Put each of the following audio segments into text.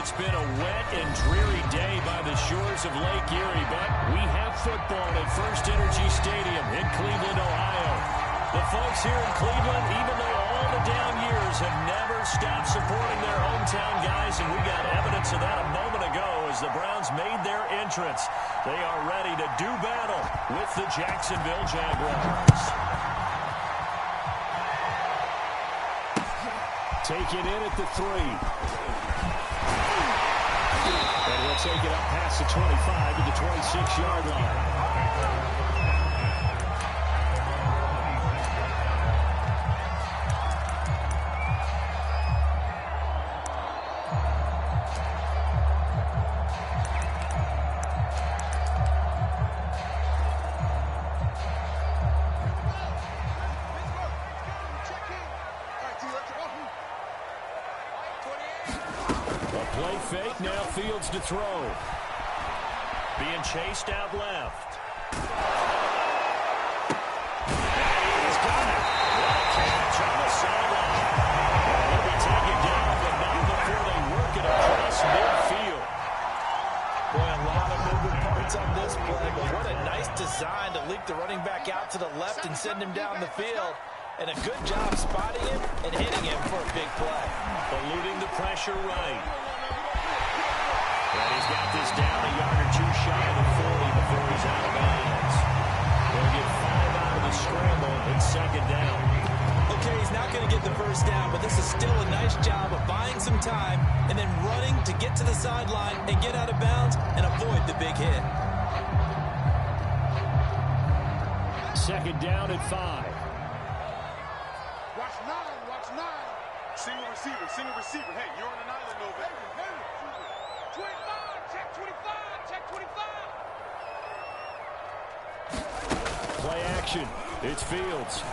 it's been a wet and dreary day by the shores of Lake Erie, but we have football at First Energy Stadium in Cleveland, Ohio. The folks here in Cleveland, even though all the down years, have never stopped supporting their hometown guys, and we got evidence of that a moment ago as the Browns made their entrance. They are ready to do battle with the Jacksonville Jaguars. Take it in at the 3. And he'll take it up past the 25 to the 26-yard line. Play fake, now Fields to throw. Being chased out left. And he's got it. What a catch on the sideline. He'll be taken down, but not before they work it across midfield. Boy, a lot of moving parts on this play, but what a nice design to leak the running back out to the left and send him down the field. And a good job spotting him and hitting him for a big play. Eluding the pressure right. And he's got this down a yard or two shy of the 40 before he's out of bounds. They'll get 5 out of the scramble. It's second down. Okay, he's not going to get the first down, but this is still a nice job of buying some time and then running to get to the sideline and get out of bounds and avoid the big hit. Second down at 5. Watch 9, watch 9. Single receiver. Hey, you're on an island over there. 25, check 25, check 25. Play action. It's Fields.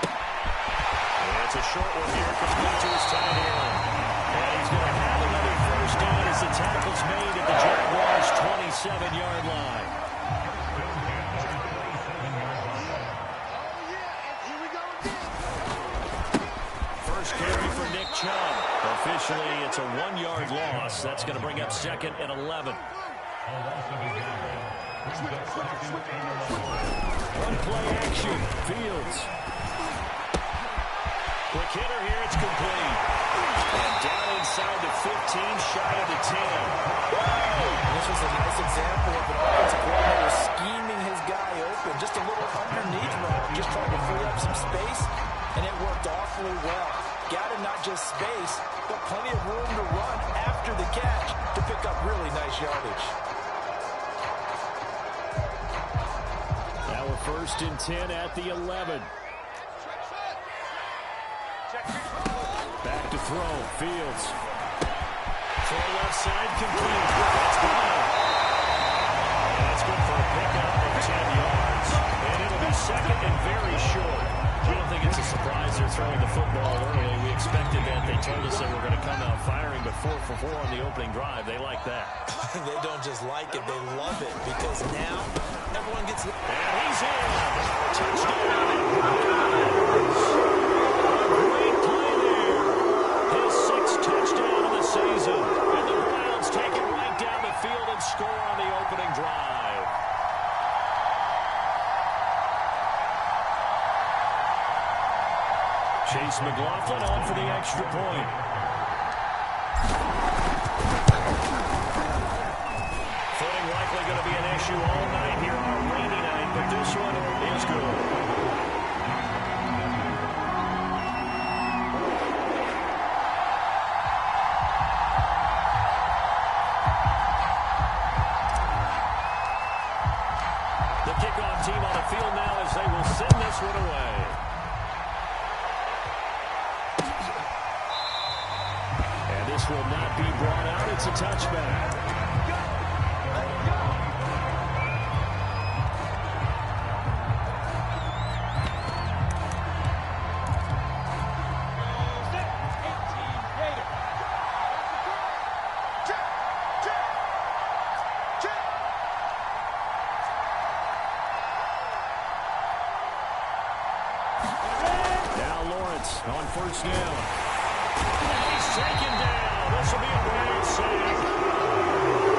And it's a short one here, complete to his tight end. And he's going to have another first down as the tackle's made at the Jaguars' 27-yard line. First carry for Nick Chubb. Officially, it's a 1-yard loss. That's going to bring up second and 11. One play action. Fields. Quick hitter here. It's complete. And down inside the 15, shy of the 10. This was a nice example of an offensive coordinator scheming his guy open. Just a little underneath run. Just trying to free up some space, and it worked awfully well. Got him not just space, but plenty of room to run after the catch to pick up really nice yardage. Now we're first and 10 at the 11. Back to throw. Fields. Throw left side, complete. That's good. That's good for a pickup of 10 yards. And it'll be second and very short. I don't think it's a surprise they're throwing the football early. We expected that. They told us they were going to come out firing, but 4 for 4 on the opening drive. They like that. They don't just like it, they love it, because now everyone gets... And he's in. Touchdown. Great play there. His 6th touchdown of the season. And the Browns take it right down the field and score on the opening drive. Chase McLaughlin on for the extra point. Footing likely going to be an issue all night here on a rainy night, but this one is good. The kickoff team on the field now as they will send this one away. This will not be brought out. It's a touchback. Now Lawrence on first down. He's taken down. This will be a great save.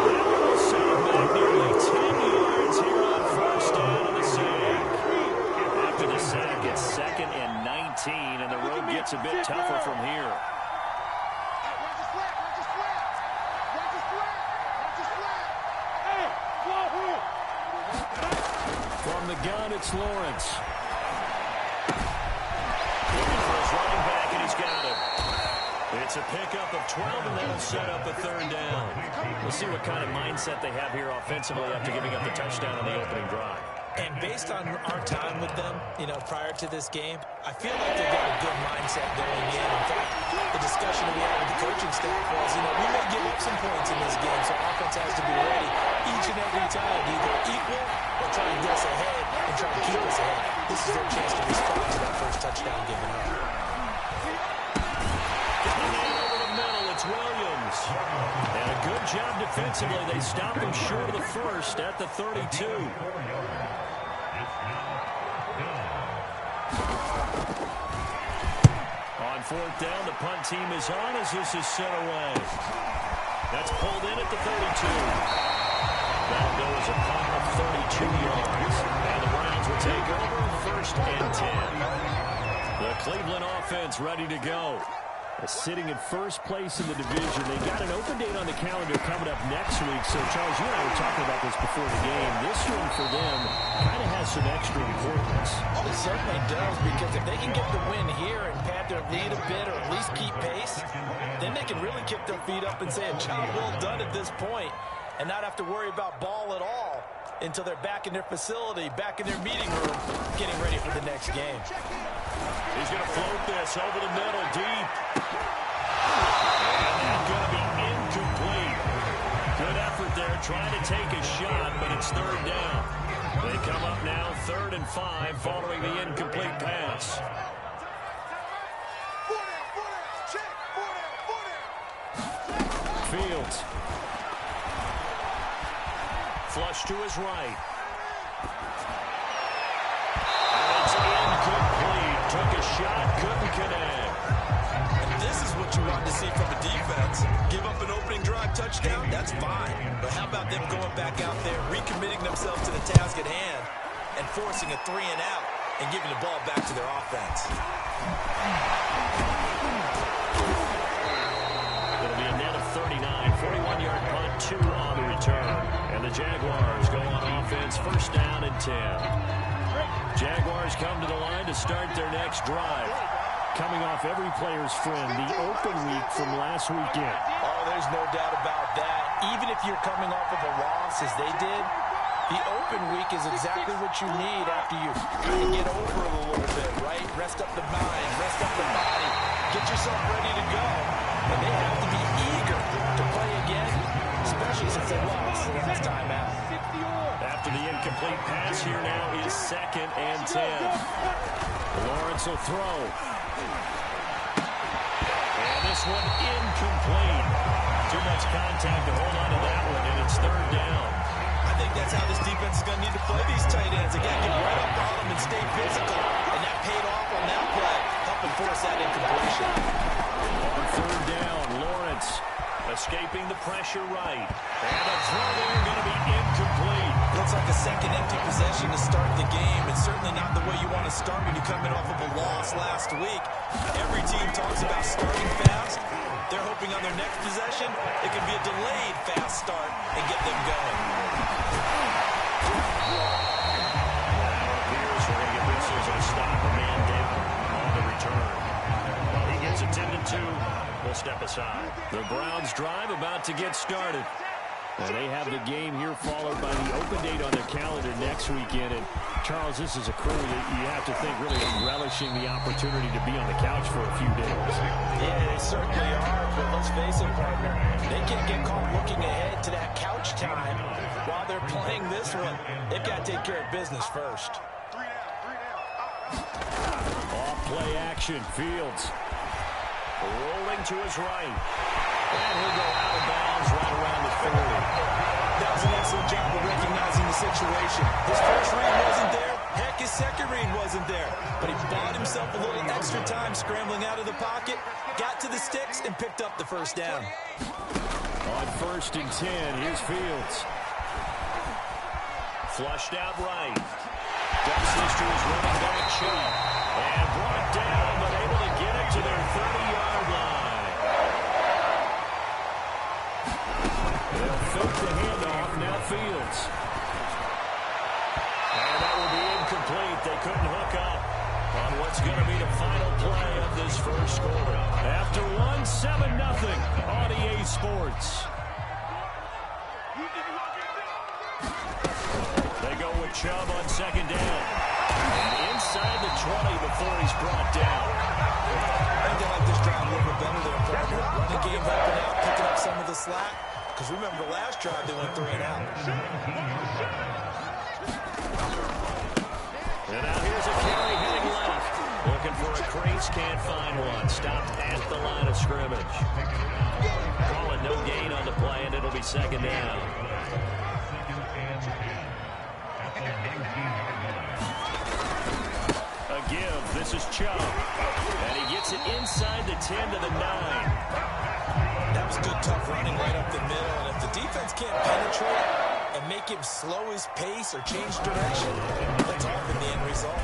That will save back nearly 10 yards here on first down on the sack. After the sack, it's 2nd and 19, and the road gets a bit tougher from here. From the gun, it's Lawrence. Looking for his running back, and he's got it. It's a pickup of 12, and that'll set up a 3rd down. We'll see what kind of mindset they have here offensively after giving up the touchdown on the opening drive. And based on our time with them, prior to this game, I feel like they've got a good mindset going in. In fact, the discussion that we had with the coaching staff was, we may give up some points in this game, so offense has to be ready each and every time to either equal or try to get us ahead and try to keep us ahead. This is their chance to respond to that first touchdown given up. Getting it over the middle, it's Williams. And a good job defensively. They stop him short of the first at the 32. On 4th down, the punt team is on as this is sent away. That's pulled in at the 32. That'll go as a punt of 32 yards. And the Browns will take over 1st and 10. The Cleveland offense ready to go. Sitting in first place in the division. They got an open date on the calendar coming up next week. So, Charles, you and I were talking about this before the game. This one for them kind of has some extra importance. Oh, it certainly does, because if they can get the win here and pad their lead a bit or at least keep pace, then they can really kick their feet up and say a job well done at this point and not have to worry about ball at all until they're back in their facility, back in their meeting room, getting ready for the next game. He's going to float this over the middle, deep. And that's going to be incomplete. Good effort there, trying to take a shot, but it's 3rd down. They come up now 3rd and 5 following the incomplete pass. Fields. Flush to his right. And it's incomplete. Took a shot, couldn't connect. And this is what you want to see from the defense. Give up an opening drive touchdown, that's fine. But how about them going back out there, recommitting themselves to the task at hand, and forcing a 3-and-out and giving the ball back to their offense. It'll be a net of 39, 41-yard punt, 2 on the return. And the Jaguars go on offense, 1st down and 10. Jaguars come to the line to start their next drive. Coming off every player's friend, the open week from last weekend. Oh, there's no doubt about that. Even if you're coming off of a loss, as they did, the open week is exactly what you need after you kind of get over it a little bit, right? Rest up the mind, rest up the body, get yourself ready to go. And they have to be eager to play again, especially since they lost the last time out. After the incomplete pass, here now is 2nd and 10. Lawrence will throw. And this one incomplete. Too much contact to hold on to that one, and it's 3rd down. I think that's how this defense is going to need to play these tight ends. Again, get right up on them and stay physical. And that paid off on that play, helping force that incompletion. On 3rd down, Lawrence escaping the pressure right. And a throw there going to be incomplete. Looks like a second empty possession to start the game. It's certainly not the way you want to start when you're coming off of a loss last week. Every team talks about starting fast. They're hoping on their next possession, it can be a delayed fast start and get them going. Here's we're going to get this as a stop, a man down on the return. Well, he gets attended to. We'll step aside. The Browns drive about to get started. And they have the game here followed by the open date on their calendar next weekend. And, Charles, this is a crew that you have to think really is relishing the opportunity to be on the couch for a few days. Yeah, they certainly are. But let's face it, partner, they can't get caught looking ahead to that couch time while they're playing this one. They've got to take care of business first. Off play action. Fields rolling to his right. And he'll go out of bounds right around the 40. That was an excellent job of recognizing the situation. His first read wasn't there. Heck, his second read wasn't there. but he bought himself a little extra time scrambling out of the pocket, got to the sticks, and picked up the first down. On 1st and 10, here's Fields. Flushed out right. Ducks history is running back Chubb. And brought down, but able to get it to their 30-yard line. They'll fake the handoff, now Fields. And that will be incomplete. They couldn't hook up on what's going to be the final play of this first quarter. After 7-0 on EA Sports. They go with Chubb on 2nd down. And inside the 20 before he's brought down. I think they like this drive a little bit better than a partner. Running game helping out, picking up some of the slack. Because remember, last drive they went 3 and out. And now here's a carry heading left. Looking for a crease, can't find one. Stopped at the line of scrimmage. Calling no gain on the play, and it'll be 2nd down. A give. This is Chubb. And he gets it inside the 10 to the 9. That was good, tough running right up the middle. And if the defense can't penetrate and make him slow his pace or change direction, that's often the end result.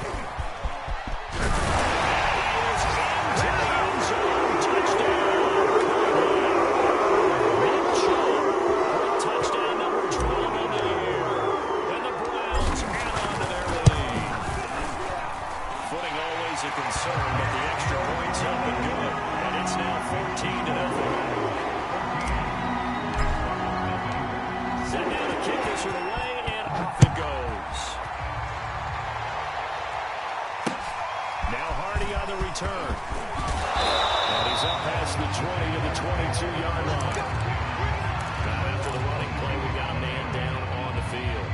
Concern, but the extra points up and good, and it's now 14-0. Set down to kick this one away, and off it goes. Now Hardy on the return, and he's up past the 20 to the 22-yard line. Now after the running play, we got a man down on the field.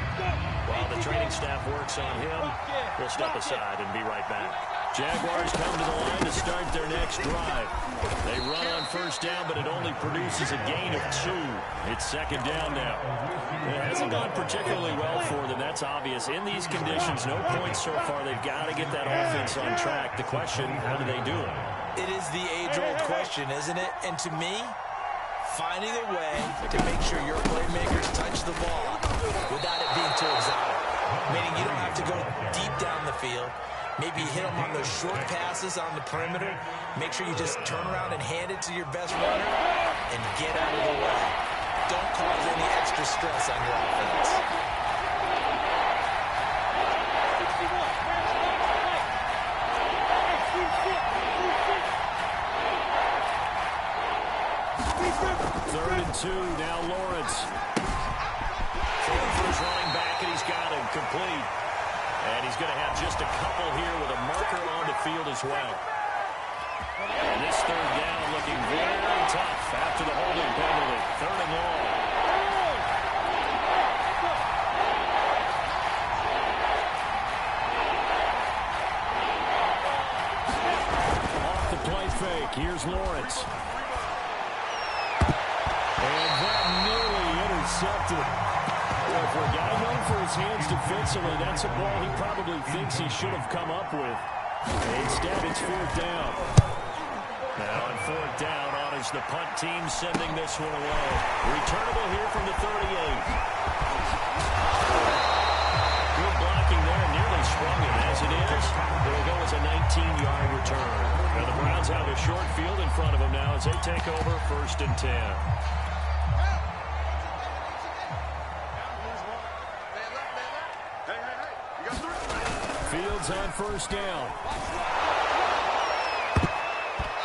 While the training staff works on him, we'll step aside and be right back. Jaguars come to the line to start their next drive. They run on 1st down, but it only produces a gain of 2. It's 2nd down now. It hasn't gone particularly well for them. That's obvious. In these conditions, no points so far. They've got to get that offense on track. The question, how do they do it? It is the age-old question, isn't it? And to me, finding a way to make sure your playmakers touch the ball without it being too exotic. Meaning you don't have to go deep down the field. Maybe hit them on those short passes on the perimeter. Make sure you just turn around and hand it to your best runner and get out of the way. Don't cause any extra stress on your offense. Third and 2, now Lawrence. Throwing for his running back, and he's got him complete. And he's going to have just a couple here with a marker on the field as well. And this 3rd down looking very tough after the holding penalty. 3rd and long. Off the play fake. Here's Lawrence. And that nearly intercepted. Well, for a guy known for his hands defensively, that's a ball he probably thinks he should have come up with. Instead, it's 4th down. Now on 4th down, honors the punt team sending this one away. Returnable here from the 38. Good blocking there, nearly sprung him. As it is, it'll go as a 19-yard return. Now the Browns have a short field in front of them now as they take over 1st and 10. Fields on 1st down.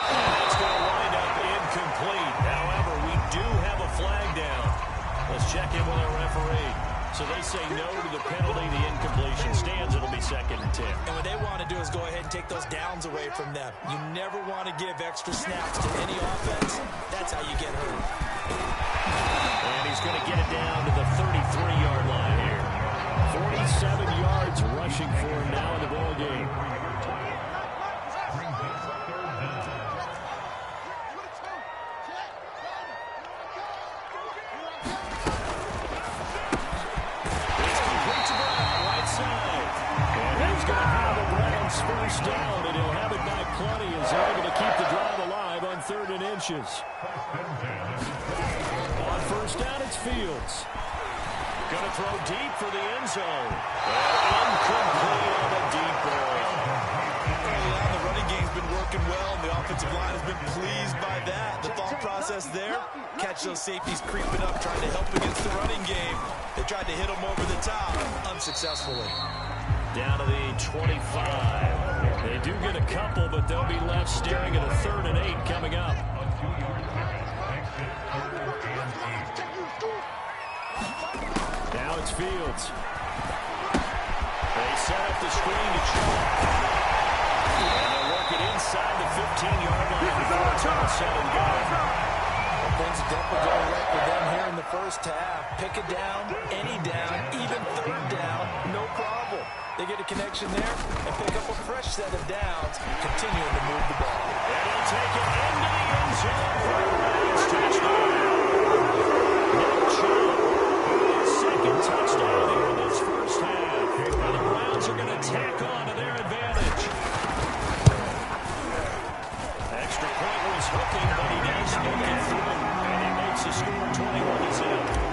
It's going to wind up incomplete. However, we do have a flag down. Let's check in with our referee. So they say no to the penalty. The incompletion stands. It'll be 2nd and 10. And what they want to do is go ahead and take those downs away from them. You never want to give extra snaps to any offense. That's how you get hurt. And he's going to get it down to the 33-yard line here. 47 yards rushing for him now in the ball game. It's complete to Brown, right side. And he's going to have a Brown It's first down, and he'll have it by plenty as they're able to keep the drive alive on 3rd and inches. On first down, it's Fields. Going to throw deep for the end zone. And incomplete on a deep ball. Early on, the running game's been working well, and the offensive line has been pleased by that. The thought process there, catch those safeties creeping up, trying to help against the running game. They tried to hit them over the top, unsuccessfully. Down to the 25. They do get a couple, but they'll be left staring at a 3rd and 8 coming up. Now it's Fields. They set up the screen to Shaw. And they'll work it inside the 15-yard line before it's all said and done. Things are definitely going right for them here in the first half. Pick it down, any down, even 3rd down, no problem. They get a connection there and pick up a fresh set of downs, continuing to move the ball. And he'll take it into the end zone for a Browns touchdown. Nick Chubb, his 2nd touchdown here in this first half. And the Browns are going to tack on to their advantage. Extra point was hooking, but he does sneak it through. And he makes the score 21-0.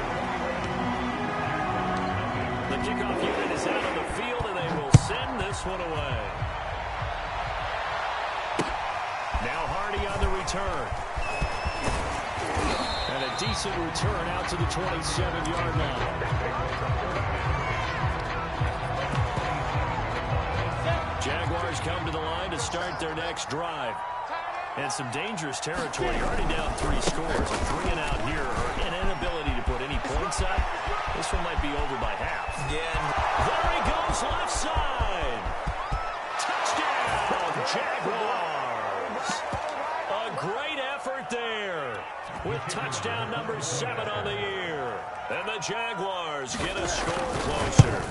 The kickoff unit is out on the field, and they will send this one away. Now Hardy on the return. And a decent return out to the 27-yard line. Jaguars come to the line to start their next drive. And some dangerous territory. Already down 3 scores. A 3 and out here, or an inability to put any points up. This one might be over by half. Again. There he goes, left side. Touchdown, Jaguars. A great effort there with touchdown number 7 on the year. And the Jaguars get a score closer.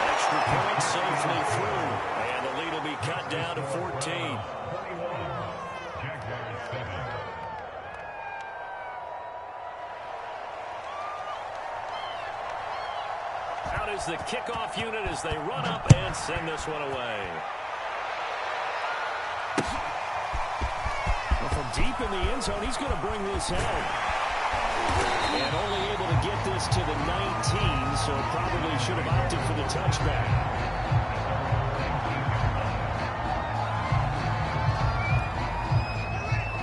Extra point safely through. And the lead will be cut down to 14. Out is the kickoff unit as they run up and send this one away. Well, from deep in the end zone, he's going to bring this home. And only able to get this to the 19, so probably should have opted for the touchback.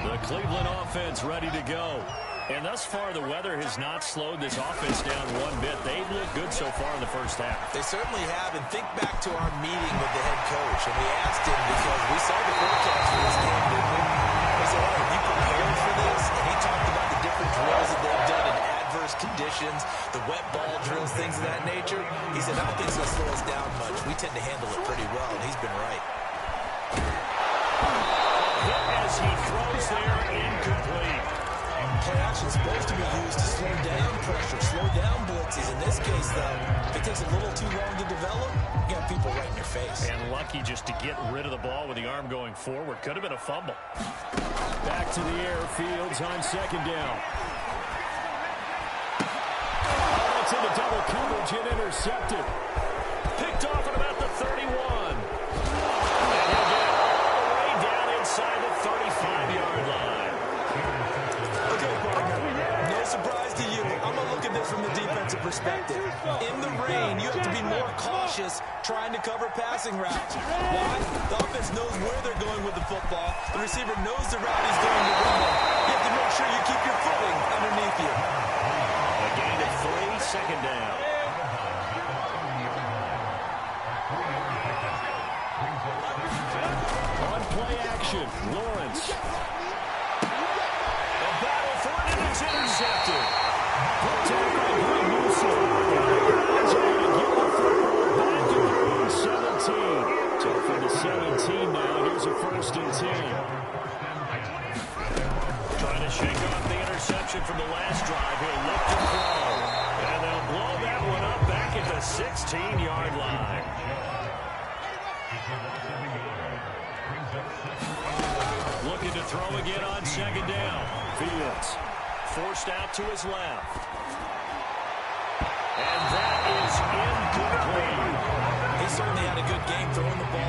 The Cleveland offense ready to go. And thus far, the weather has not slowed this offense down one bit. They've looked good so far in the first half. They certainly have. And think back to our meeting with the head coach. And we asked him because we saw the forecast for this game, didn't we? We said, hey, have you prepared for this? And he talked about the different drills that they've done in adverse conditions, the wet ball drills, things of that nature. He said, I don't think it's going to slow us down much. We tend to handle it pretty well, and he's been right. Hit as he throws there, incomplete. Play action is supposed to be used to slow down pressure, slow down blitzes. In this case, though, if it takes a little too long to develop, you got people right in your face. And lucky just to get rid of the ball with the arm going forward. Could have been a fumble. Back to the air, Fields on 2nd down. That's into double coverage and intercepted. Picked off at about the 31. And he'll get it all the way down inside the 35-yard line. No surprise to you. I'm going to look at this from the defensive perspective. In the rain, you have to be more cautious trying to cover passing routes. Why? The offense knows where they're going with the football. The receiver knows the route he's going to run. You have to make sure you keep your footing underneath you. A gain of 3, 2nd down. On play action, Lawrence. It's intercepted. Put down by Greg Newsom. Browns are going to get the football back to their own 17. So from the 17 now, here's a 1st and 10. Trying to shake off the interception from the last drive. He'll look to throw. And they'll blow that one up back at the 16-yard line. Looking to throw again on 2nd down. Fields. Forced out to his left. And that is incomplete. He certainly had a good game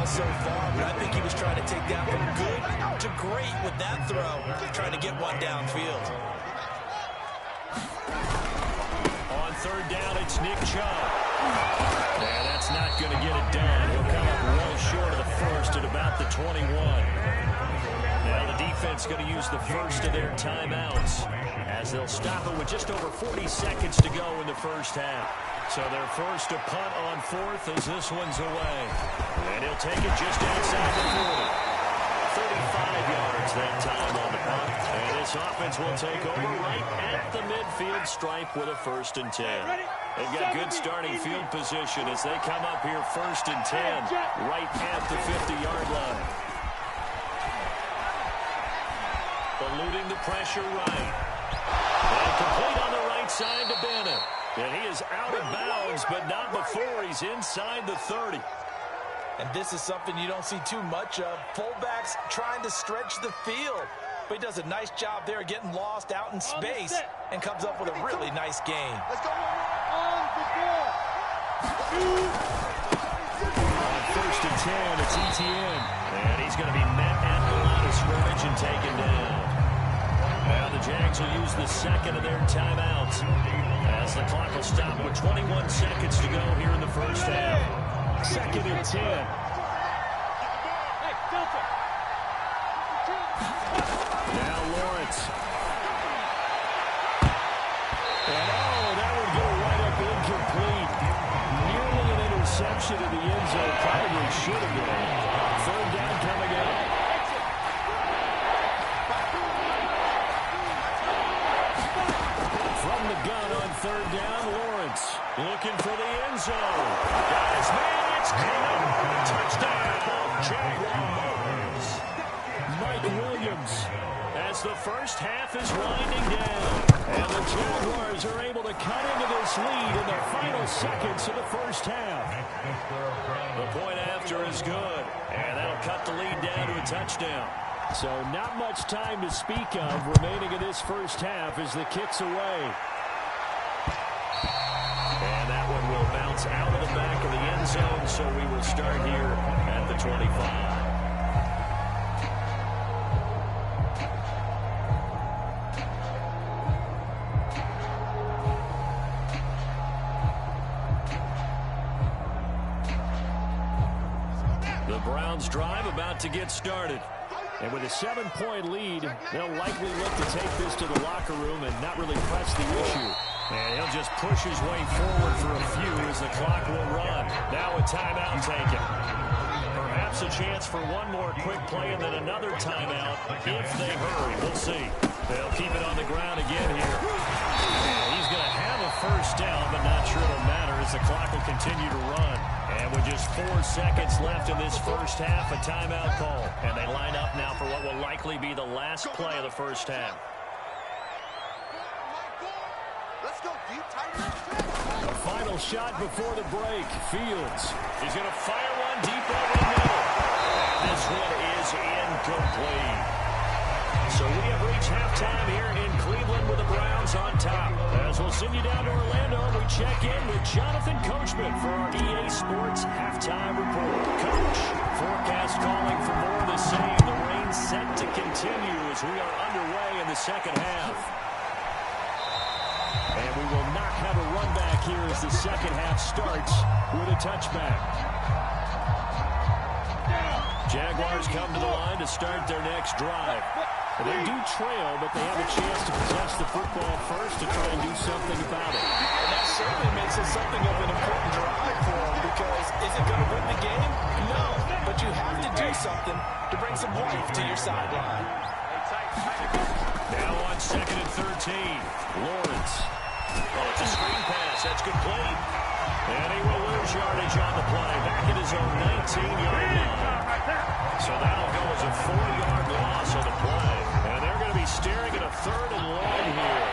so far, but I think he was trying to take that from good to great with that throw, trying to get one downfield. On third down, it's Nick Chubb. And that's not going to get it done. He'll come up well short of the first at about the 21. Now the defense going to use the first of their timeouts as they'll stop it with just over 40 seconds to go in the first half. So they're forced to punt on fourth as this one's away. And he'll take it just outside the 40. 35 yards that time on the punt. And this offense will take over right at the midfield stripe with a 1st and 10. They've got good starting field position as they come up here 1st and 10 right at the 50-yard line. Eluding the pressure right. And complete on the right side to Bennett. And he is out of bounds, but not before he's inside the 30. And this is something you don't see too much of. Fullbacks trying to stretch the field. But he does a nice job there getting lost out in space and comes up with a really nice gain. Let's go on the ball. On 1st and 10, it's ETN. And he's going to be met at the line of scrimmage and taken down. Now the Jags will use the second of their timeouts as the clock will stop with 21 seconds to go here in the first half. 2nd and 10. Now Lawrence. And that would go right up incomplete. Nearly an interception in the end zone. Probably should have been. 3rd down coming up. From the gun on 3rd down, Lawrence looking for the end zone. Got his man, it's coming. Touchdown, Jaguars. Mike Williams as the first half is winding down. And the Jaguars are able to cut into this lead in the final seconds of the first half. The point after is good, and that'll cut the lead down to a touchdown. So not much time to speak of remaining in this first half as the kick's away. And that one will bounce out of the back of the end zone, so we will start here at the 25. The Browns drive about to get started. And with a 7-point lead, they'll likely look to take this to the locker room and not really press the issue. And he'll just push his way forward for a few as the clock will run. Now a timeout taken. Perhaps a chance for one more quick play and then another timeout if they hurry. We'll see. They'll keep it on the ground again here. And he's going to have a 1st down, but not sure it'll matter as the clock will continue to run. And with just 4 seconds left in this first half, a timeout call. And they line up now for what will likely be the last play of the first half. Let's go deep, tight end. A final shot before the break. Fields. He's going to fire one deep over the middle. And this one is incomplete. So we have reached halftime here in Cleveland with the Browns on top. As we'll send you down to Orlando, we check in with Jonathan Coachman for our EA Sports Halftime Report. Coach, forecast calling for more of the same. The rain set to continue as we are underway in the second half. And we will not have a run back here as the second half starts with a touchback. Jaguars come to the line to start their next drive. They do trail, but they have a chance to possess the football first to try and do something about it. And that certainly makes it something of an important drive for them because is it going to win the game? No, but you have to do something to bring some life to your sideline. Now on 2nd and 13, Lawrence. Oh, it's a screen pass. That's complete. And he will lose yardage on the play. Back at his own 19-yard line. So that'll go as a 4-yard loss on the play. And they're going to be staring at a 3rd and long here.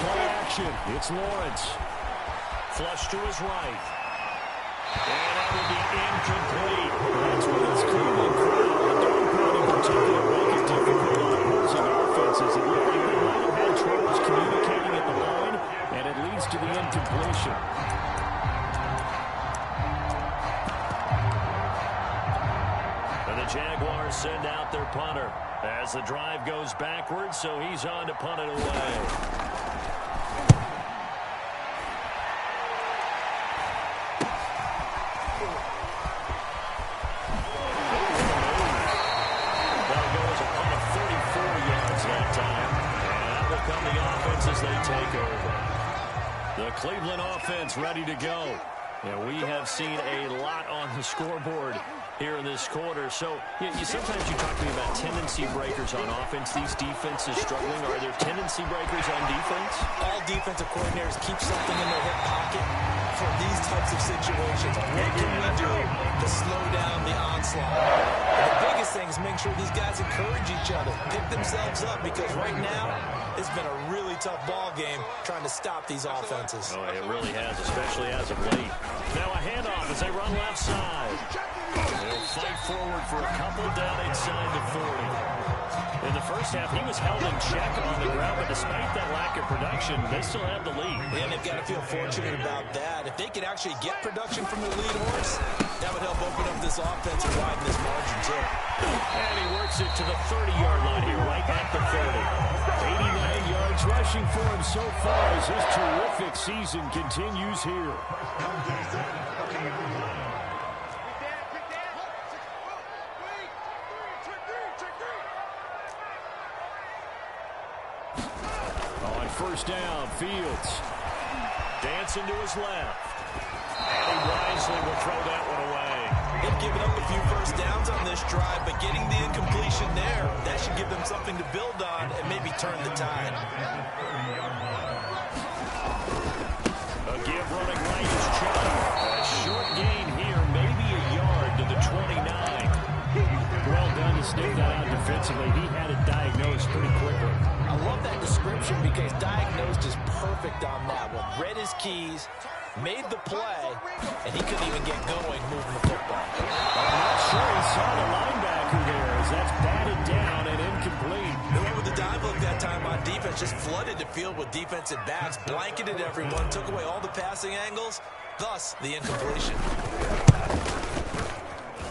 Play action. It's Lawrence. Flush to his right. And that will be incomplete. That's what it's Cleveland crowd. The dog pound in particular make it difficult on opposing send out their punter as the drive goes backwards, so he's on to punt it away. As they take over. The Cleveland offense ready to go. And we have seen a lot on the scoreboard here in this quarter. So sometimes you talk to me about tendency breakers on offense. These defenses struggling. Are there tendency breakers on defense? All defensive coordinators keep something in their hip pocket for these types of situations. What can we do to slow down the onslaught? And the biggest thing is make sure these guys encourage each other, pick themselves up, because right now it's been a really tough ball game trying to stop these offenses. Oh, it really has, especially as of late. Now a handoff as they run left side. They'll fight forward for a couple down inside the 40. In the first half, he was held in check on the ground, but despite that lack of production, they still have the lead. And they've got to feel fortunate about that. If they could actually get production from the lead horse, that would help open up this offense and widen this margin, too. And he works it to the 30-yard line here, right at the 30. 89 yards rushing for him so far as his terrific season continues here. On first down, Fields dancing to his left. And he wisely will throw that one away. They've given up a few first downs on this drive, but getting the incompletion there, that should give them something to build on and maybe turn the tide. A give running right is Chubb. A short gain here, maybe a yard to the 29. Well done to sniff that out defensively. He had it diagnosed pretty quickly. I love that description because diagnosed is perfect on that one. Read his keys, made the play, and he couldn't even get going moving the football. I'm not sure he saw the linebacker there as that's batted down and incomplete. Whoever the dive look that time on defense just flooded the field with defensive backs, blanketed everyone, took away all the passing angles, thus the incompletion.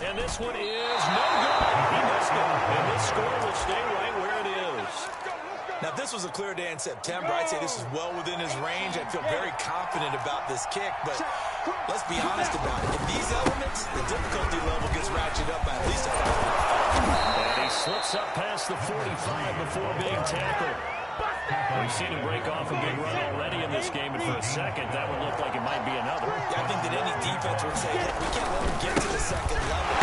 And this one is no good. He missed it. And this score will stay right where it is. Now, if this was a clear day in September, I'd say this is well within his range. I'd feel very confident about this kick, but let's be honest about it. In these elements, the difficulty level gets ratcheted up by at least a factor. And he slips up past the 45 before being tackled. We've seen him break off a big run already in this game, and for a second, that would look like it might be another. Yeah, I think that any defense would say, hey, we can't let him get to the second level.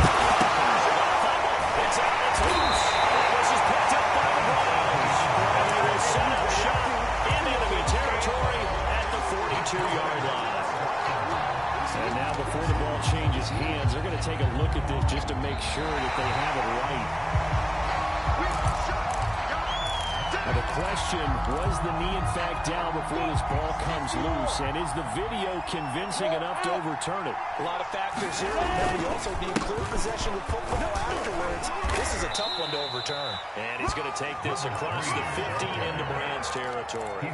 It's out, it's loose. This is picked up by the Browns. And they will set up shop in enemy territory at the 42-yard line. And now before the ball changes hands, they're going to take a look at this just to make sure that they have it right. Now the question, was the knee in fact down before this ball comes loose? And is the video convincing enough to overturn it? A lot of factors here. Remember, you also need clear possession of football afterwards. This is a tough one to overturn. And he's going to take this across the 50 into Browns territory.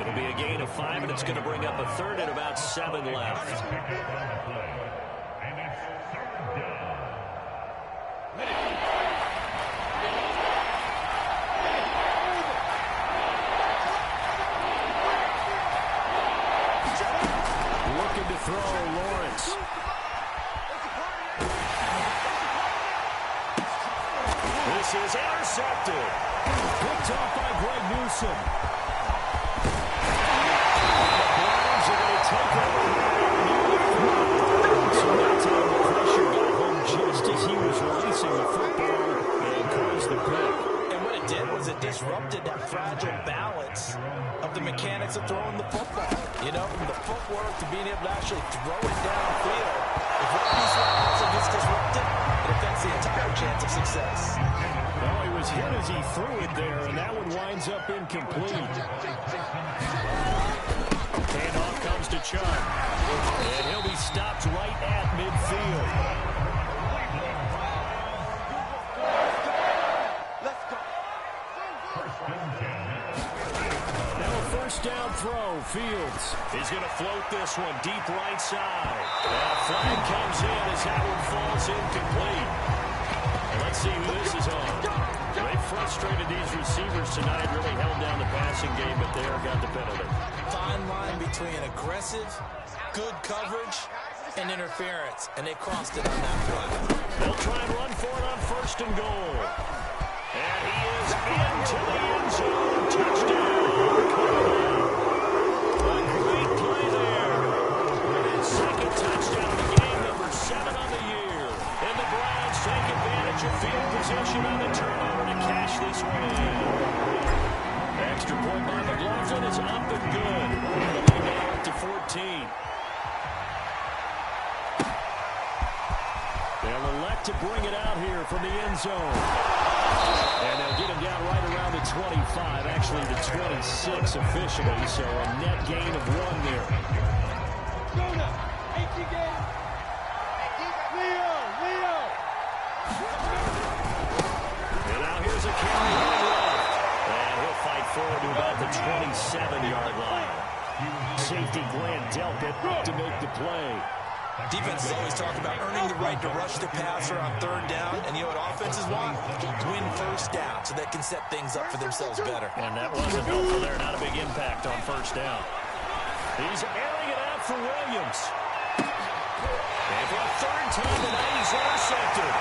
It'll be a gain of 5, and it's going to bring up a third and about 7 left. Throw, Lawrence. This is intercepted. Picked off by Greg Newsome. The Browns are going to take over. So that time the pressure got home just as he was releasing the football and caused the pick. And what it did was it disrupted that fragile balance of the mechanics of throwing the football. You know, from the footwork to being able to actually throw it downfield. If one piece of the puzzle gets disrupted, it affects the entire chance of success. Well, he was hit as he threw it there, and that one winds up incomplete. Handoff comes to Chubb. And he'll be stopped right at midfield. Down throw, Fields. He's going to float this one deep right side. And a flag comes in as that one falls incomplete. And let's see who this is on. They frustrated these receivers tonight, really held down the passing game, but there got the penalty. Fine line between aggressive, good coverage, and interference, and they crossed it on that play. They'll try and run for it on 1st and goal. And he is into the end zone. Touchdown. A great play there. His 2nd touchdown of the game, number 7 on the year. And the Browns take advantage of field position on the turnover to cash this one in. Extra point by McLaughlin is up and good. And the lead now up to 14. They'll elect to bring it out here from the end zone. And they'll get him down right around the 25, actually the 26 officially, so a net gain of 1 there. And now here's a carry on the left. And he'll fight forward to about the 27-yard line. Safety Glenn Delpit to make the play. Defenses always talk about earning the right to rush the passer on 3rd down, and you know what offenses want? Win 1st down so they can set things up for themselves better. And that wasn't helpful there. Not a big impact on 1st down. He's airing it out for Williams. And for a 3rd time tonight, he's intercepted.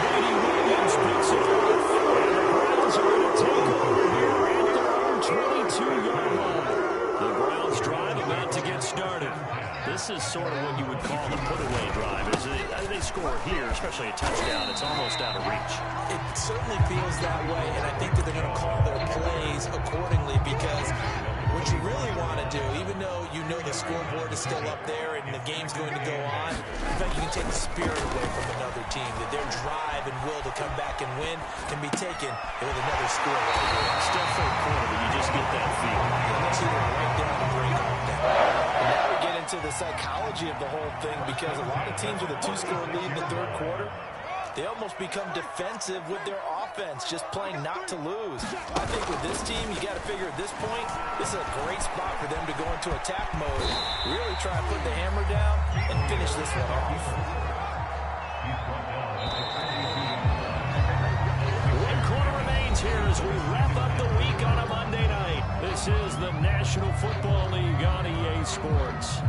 Brady Williams picks it off. And the Browns are going to take over here at their own 22-yard line. The Browns drive about to get started. This is sort of what you would call the put-away drive. As they score here, especially a touchdown, it's almost out of reach. It certainly feels that way, and I think that they're going to call their plays accordingly because what you really want to do, even though you know the scoreboard is still up there and the game's going to go on, in fact, you can take the spirit away from another team, that their drive and will to come back and win can be taken with another score right here. Still 3rd quarter, but you just get that feel. Let's either right down and break off down. Now we get into the psychology of the whole thing because a lot of teams with a 2-score lead in the 3rd quarter, they almost become defensive with their offense, just playing not to lose. I think with this team, you got to figure at this point, this is a great spot for them to go into attack mode, really try and put the hammer down and finish this one off. 1 quarter remains here as we wrap up the week on a Monday night. This is the National Football League on EA Sports.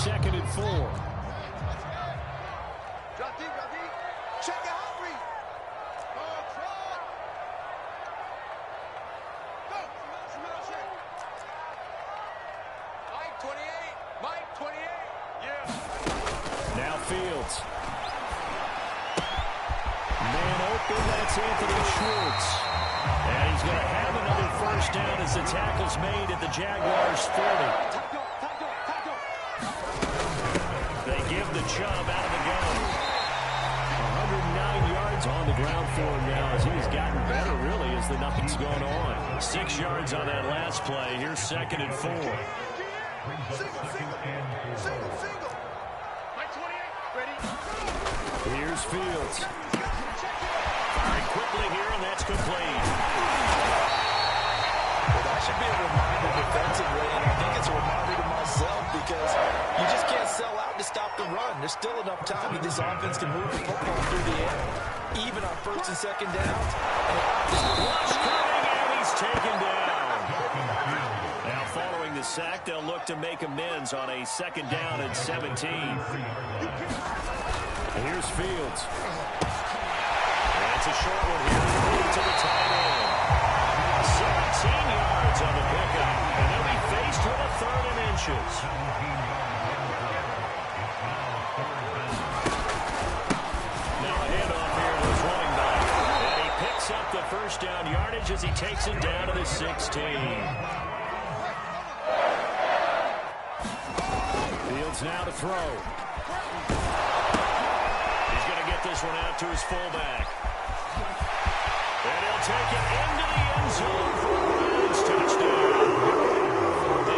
2nd and 4. Check it out, read. Go. Mike 28. Mike 28. Yeah. Now Fields. Man open, that's Anthony Schwartz. And he's going to have another 1st down as the tackle's made at the Jaguars 40. They give the Chubb out of the gun. 109 yards on the ground for him now as he's gotten better, really, as the nothing's going on. 6 yards on that last play. Here's 2nd and 4. Single. Mike 28. Ready. Here's Fields. Firing quickly here, and that's complete. Well, that should be a reminder defensively, and I think it's a reminder to myself because you just can't sell out to stop the run. There's still enough time that this offense can move the football through the air, even on 1st and 2nd downs. Rush coming, and he's taken down. Now, following the sack, they'll look to make amends on a 2nd down and 17. Here's Fields. That's a short one here. To the tight end. 17 yards on the pickup. And they'll be faced with a 3rd and inches. Now a handoff here to his running back. And he picks up the 1st down yardage as he takes it down to the 16. Fields now to throw. He's going to get this one out to his fullback. And he'll take it into the end zone for a Browns touchdown.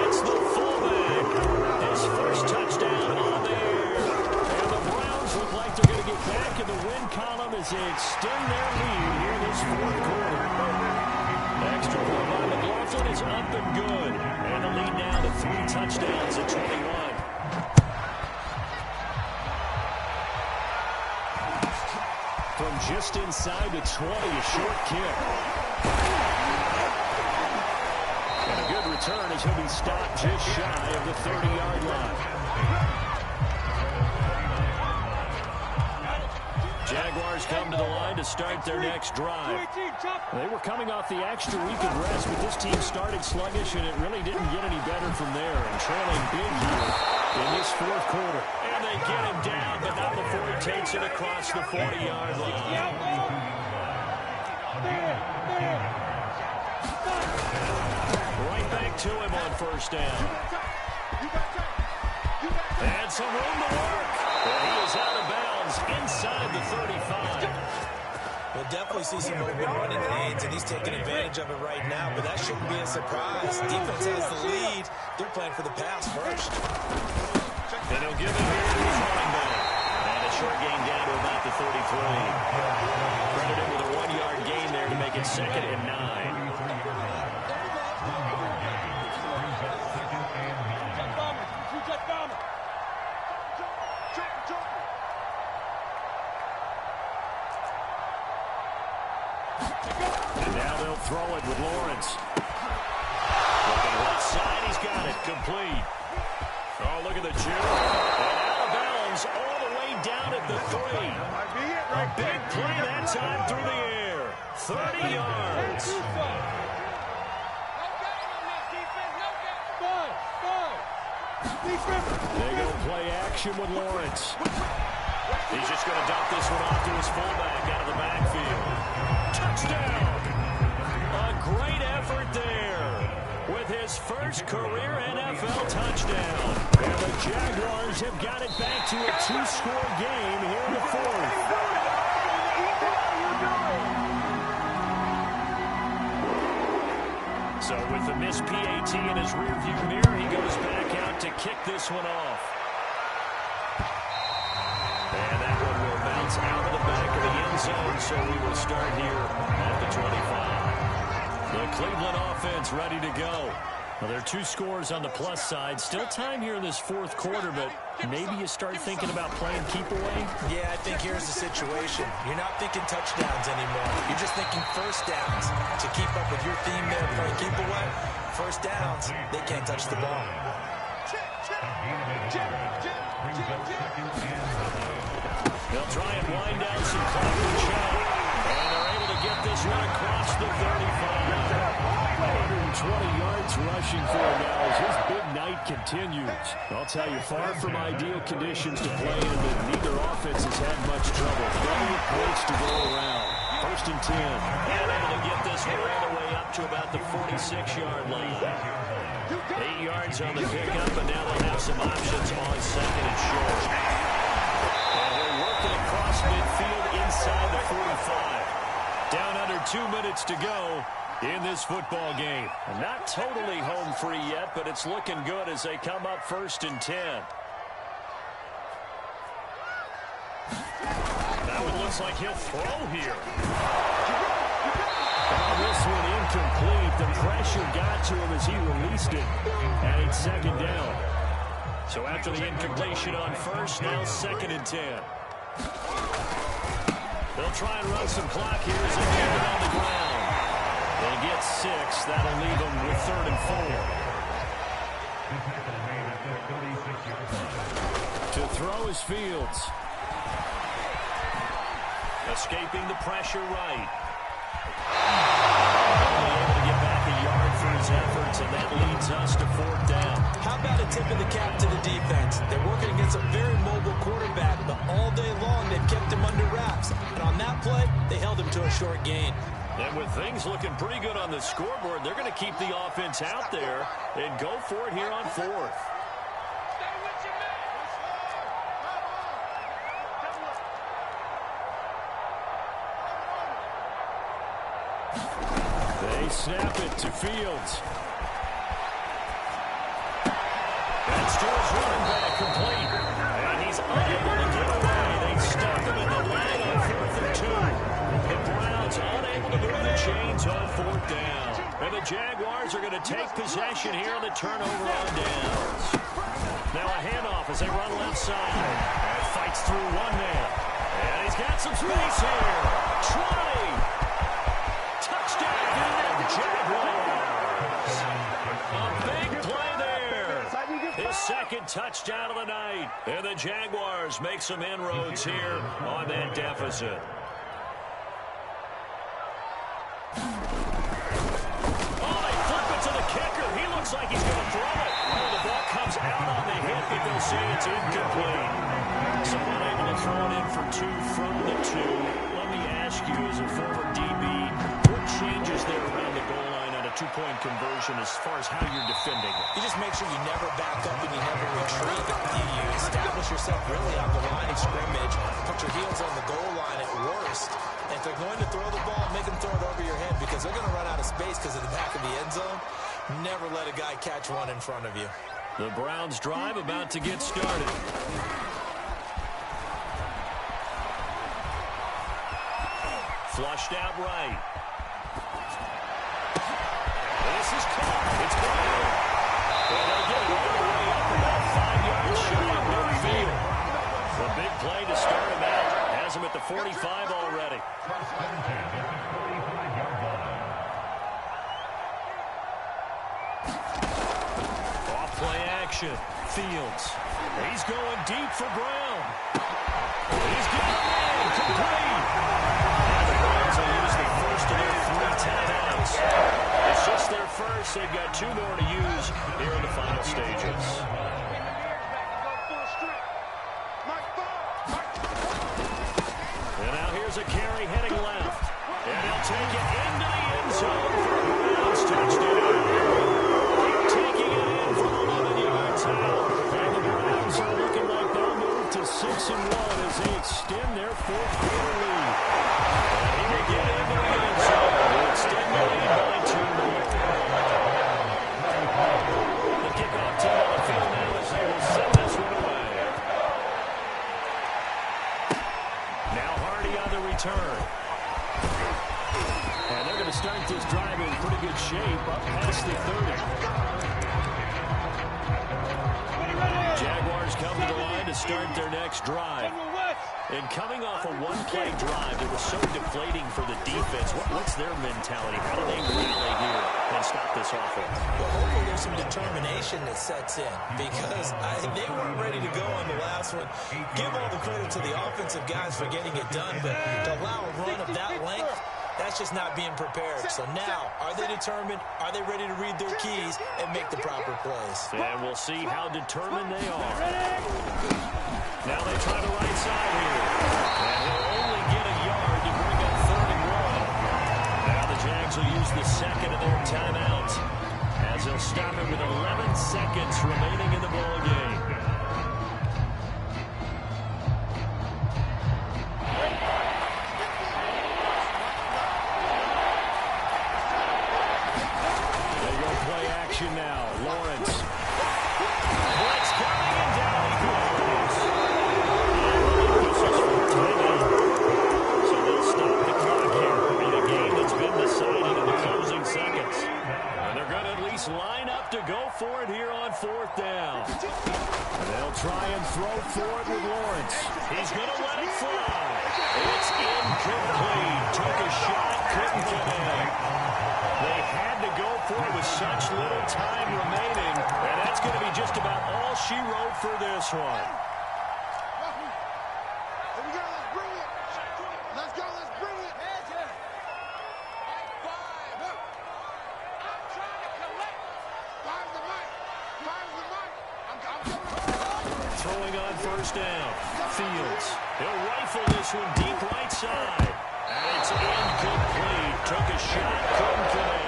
It's the fullback. His 1st touchdown on the air. And the Browns look like they're going to get back in the win column as they extend their lead here this 4th quarter. Extra point by McLaughlin is up and good. And the lead now to 3 touchdowns at 21. From just inside the 20, a short kick. And a good return as he'll be stopped just shy of the 30-yard line. Jaguars come to the line to start their next drive. They were coming off the extra week of rest, but this team started sluggish, and it really didn't get any better from there. And trailing big here in this fourth quarter. And they get him down, but not before he takes it across the 40-yard line. Right back to him on first down. And some room to work. And he is out of bounds inside the 35. We'll definitely see some open running lanes, and he's taking advantage of it right now, but that shouldn't be a surprise. Defense has the lead. They're playing for the pass first. And he'll give it here to his running back. And a short gain down to about the 33. Credit him with a 1-yard gain there to make it 2nd and 9. And now they'll throw it with Lawrence. Looking left side, he's got it. Complete. Oh, look at the juke. And out of bounds all the way down at the 3. A big play that time through the air. 30 yards. They go play action with Lawrence. He's just going to dump this one off to his fullback out of the backfield. Touchdown! A great effort there with his first career NFL touchdown. And the Jaguars have got it back to a 2-score game here in the fourth. So with the missed PAT in his rearview mirror, he goes back out to kick this one off. And that one will bounce out of the back of the end zone, so we will start here at the 25. The Cleveland offense ready to go. Well, there are 2 scores on the plus side. Still time here in this fourth quarter, but maybe you start thinking about playing keep away? Yeah, I think here's the situation. You're not thinking touchdowns anymore. You're just thinking first downs. To keep up with your theme there, playing keep away, first downs, they can't touch the ball. They'll try and wind down some clock and shot. And they're able to get this one across the 35. 120 yards rushing for him now as his big night continues. I'll tell you, far from ideal conditions to play in, but neither offense has had much trouble. Plenty of points to go around. First and 10. And able to get this one all the way up to about the 46-yard line. 8 yards on the pickup, and now they'll have some options on second and short. And they're working across midfield inside the 45. Down under 2 minutes to go in this football game. Not totally home free yet, but it's looking good as they come up first and 10. That one looks like he'll throw here. This one incomplete. The pressure got to him as he released it. And it's 2nd down. So after the incompletion on first, now 2nd and 10. They'll try and run some clock here as they keep it on the ground. They get 6. That'll leave them with 3rd and 4. To throw is Fields. Escaping the pressure right. Only able to get back a yard for his efforts, and that leads us to 4th down. How about a tip of the cap to the defense? They're working against a very mobile quarterback, but all day long they've kept him under wraps. And on that play, they held him to a short gain. And with things looking pretty good on the scoreboard, they're going to keep the offense out there and go for it here on 4th. They snap it to Fields. And Stewart's running back complete. And he's unable to get away. They stop him in the line on 4th and 2. The Browns unable to move the chains on 4th down. And the Jaguars are going to take possession here on the turnover on downs. Now a handoff as they run left side. And fights through one man. And he's got some space here. 20. Touchdown, Jaguars. A big play there. His second touchdown of the night. And the Jaguars make some inroads here on that deficit. Looks like he's going to throw it. The ball comes out on the hit, but they'll say it's incomplete. So unable to throw it in for 2 from the 2. Let me ask you, as a former DB, what changes there around the goal line on a 2-point conversion as far as how you're defending it? You just make sure you never back up and you never retreat. You establish yourself really on the line of scrimmage, put your heels on the goal line at worst. And if they're going to throw the ball, make them throw it over your head because they're going to run out of space because of the back of the end zone. Never let a guy catch one in front of you. The Browns drive about to get started. Flushed out right. This is caught. It's caught. Well, they get it all the way up about 5 yards shy of midfield. A big play to start him out. Has him at the 45 already. Play action. Fields. He's going deep for Brown. He's got him in. Complete. And the Browns will use the first of their 3 timeouts. It's just their first. They've got 2 more to use here in the final stages. And now here's a carry heading left. And he'll take it into the end zone for a Browns touchdown. Taking it in from 11 yards out. And the Browns are looking like they'll move to 6-1 as they extend their 4th-quarter lead. And he will get into the end zone to extend the lead by 2 more. The kickoff team on the field now as they will send this one away. Now Hardy on the return. And they're going to start this drive in pretty good shape up past the 30. Jaguars come to the line to start their next drive. And coming off a 1-play drive that was so deflating for the defense, what's their mentality? How do they rally here and stop this offense? Well, hopefully there's some determination that sets in because they weren't ready to go on the last one. Give all the credit to the offensive guys for getting it done, but to allow a run of that length, that's just not being prepared. So now, are they determined? Are they ready to read their keys and make the proper plays? And we'll see how determined they are. Now they try the right side here. And he'll only get a yard to bring up 3rd and 1. Now the Jags will use the second of their timeouts as they'll stop him with 11 seconds remaining in the ball game. Now, Lawrence. Blitz coming and down he goes. This is for tight. So they'll stop the clock here in a game that's been decided in the closing seconds. And they're going to at least line up to go for it here on 4th down. And they'll try and throw for it with Lawrence. He's going to let it fly. It's incomplete. Took a shot, couldn't get in. They had to go for it with such little time remaining, and that's going to be just about all she wrote for this one. Here we go, let's bring it. Let's go, let's bring it. I'm trying to collect. Fire's the mic. Fire's the mic. I'm coming. Throwing on 1st down. Fields. He'll rifle this one deep right side. And it's incomplete. Took a shot, couldn't get in.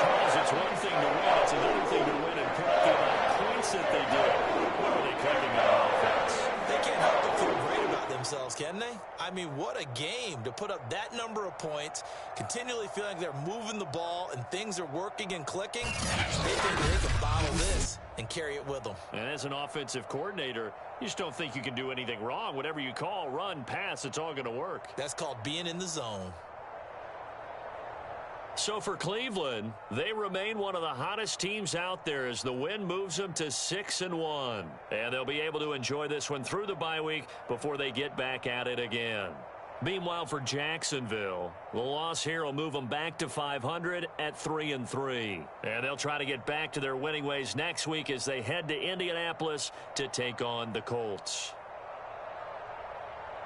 Charles, it's one thing to win. It's another thing to win and put up the amount of points that they did. What are they cooking on offense? They can't help but feel great about themselves, can they? I mean, what a game to put up that number of points, continually feeling like they're moving the ball and things are working and clicking. They think they can bottle this and carry it with them. And as an offensive coordinator, you just don't think you can do anything wrong. Whatever you call, run, pass, it's all going to work. That's called being in the zone. So for Cleveland, they remain one of the hottest teams out there as the win moves them to 6-1. And they'll be able to enjoy this one through the bye week before they get back at it again. Meanwhile, for Jacksonville, the loss here will move them back to 500 at 3-3. And they'll try to get back to their winning ways next week as they head to Indianapolis to take on the Colts.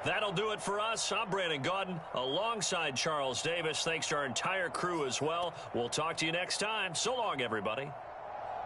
That'll do it for us. I'm Brandon Gaudin alongside Charles Davis. Thanks to our entire crew as well. We'll talk to you next time. So long, everybody.